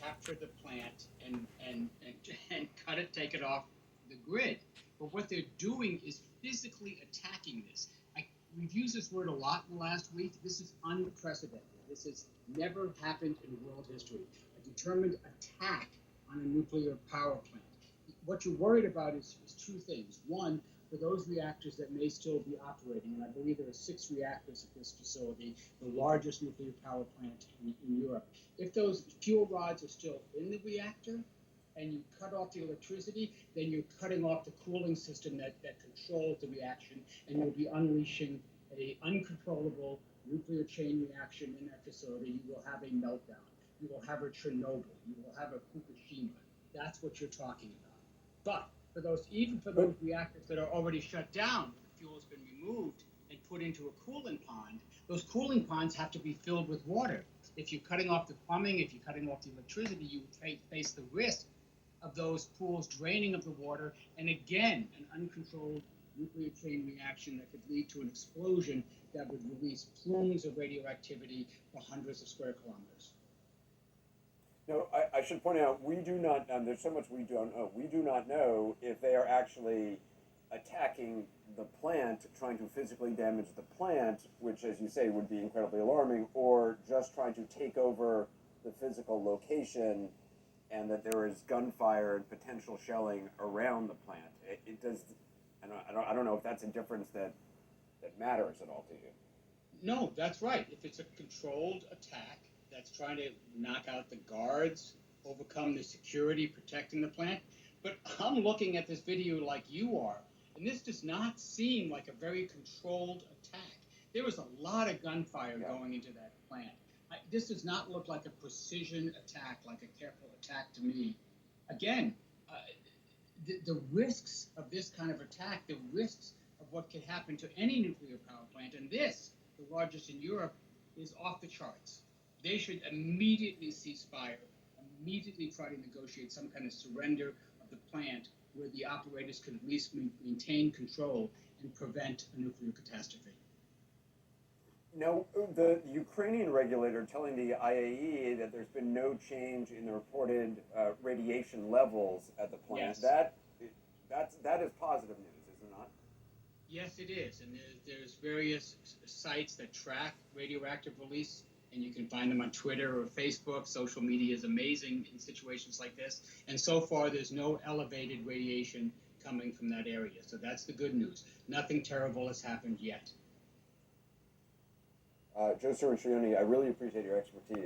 capture the plant and cut it, take it off the grid. But what they're doing is physically attacking this. We've used this word a lot in the last week. This is unprecedented. This has never happened in world history. A determined attack on a nuclear power plant. What you're worried about is two things. One, for those reactors that may still be operating, and I believe there are 6 reactors at this facility, the largest nuclear power plant in Europe. If those fuel rods are still in the reactor and you cut off the electricity, then you're cutting off the cooling system that controls the reaction, and you'll be unleashing an uncontrollable nuclear chain reaction in that facility. You will have a meltdown. You will have a Chernobyl. You will have a Fukushima. That's what you're talking about. But even for those reactors that are already shut down, the fuel has been removed and put into a cooling pond, those cooling ponds have to be filled with water. If you're cutting off the plumbing, if you're cutting off the electricity, you face the risk of those pools draining of the water, and again, an uncontrolled nuclear chain reaction that could lead to an explosion that would release plumes of radioactivity for hundreds of square kilometers. No, I should point out, we do not, there's so much we don't know. We do not know if they are actually attacking the plant, trying to physically damage the plant, which, as you say, would be incredibly alarming, or just trying to take over the physical location, and that there is gunfire and potential shelling around the plant. It does, I don't know if that's a difference that matters at all to you. No, that's right. If it's a controlled attack that's trying to knock out the guards, overcome the security protecting the plant. But I'm looking at this video like you are, and this does not seem like a very controlled attack. There was a lot of gunfire going into that plant. This does not look like a precision attack, like a careful attack to me. Again, the risks of this kind of attack, the risks of what could happen to any nuclear power plant, and this, the largest in Europe, is off the charts. They should immediately cease fire, immediately try to negotiate some kind of surrender of the plant where the operators could at least maintain control and prevent a nuclear catastrophe. Now, the Ukrainian regulator telling the IAEA that there's been no change in the reported radiation levels at the plant. Yes. That is positive news, is it not? Yes, it is. And there's various sites that track radioactive release, and you can find them on Twitter or Facebook. Social media is amazing in situations like this. And so far, there's no elevated radiation coming from that area. So that's the good news. Nothing terrible has happened yet. Joe Cirincione, I really appreciate your expertise.